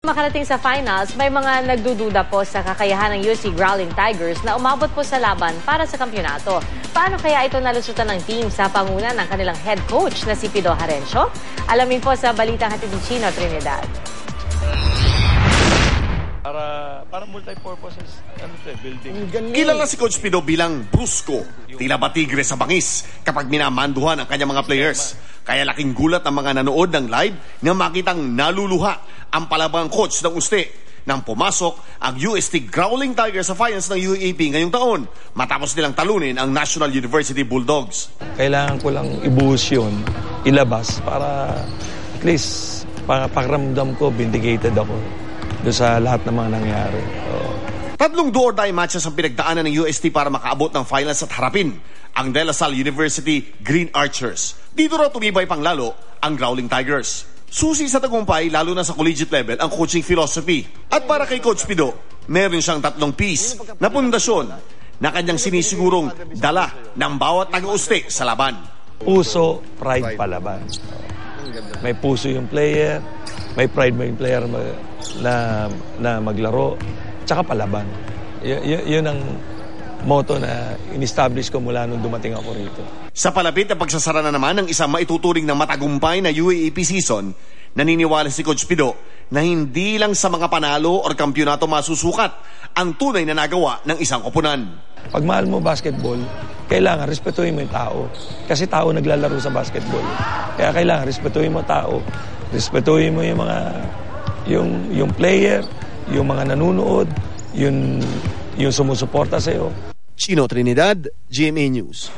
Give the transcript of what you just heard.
Makarating sa finals, may mga nagdududa po sa kakayahan ng UST Growling Tigers na umabot po sa laban para sa kampyonato. Paano kaya ito nalusutan ng team sa panguna ng kanilang head coach na si Pido Harencio? Alamin po sa balitang hatid ni Chino Trinidad. Para multi-purposes building. Kilala si Coach Pido bilang brusko, tila ba tigre sa bangis kapag minamanduhan ang kanyang mga players. Kaya laking gulat ang mga nanood ng live na makitang naluluha ang palabang coach ng Uste nang pumasok ang UST Growling Tigers sa finals ng UAAP ngayong taon matapos nilang talunin ang National University Bulldogs. Kailangan ko lang ibuhos yun, ilabas para at least pakiramdam ko vindicated ako doon sa lahat ng mga nangyari. Tatlong do-or-die matches ang pinagdaanan ng UST para makaabot ng finals at harapin ang De La Salle University Green Archers. Dito raw tumibay pang lalo ang Growling Tigers. Susi sa tagumpay lalo na sa collegiate level ang coaching philosophy. At para kay Coach Pido, meron siyang 3 piece na pundasyon na kanyang sinisigurong dala ng bawat taga-Uste sa laban. Puso, pride palaban. May puso yung player, may pride mo yung player na maglaro, tsaka palaban. Yun ang motto na in-establish ko mula nung dumating ako rito. Sa palapit na pagsasara na naman ng isang maituturing ng matagumpay na UAAP season, naniniwala si Coach Pido na hindi lang sa mga panalo o kampyonato masusukat ang tunay na nagawa ng isang koponan. Pag mahal mo basketball, kailangan respetuhin mo yung tao. Kasi tao naglalaro sa basketball. Kaya kailangan respetuhin mo tao. Respetuhin mo yung mga yung player, yung mga nanonood, yung sumusuporta sa iyo. Chino Trinidad, GMA News.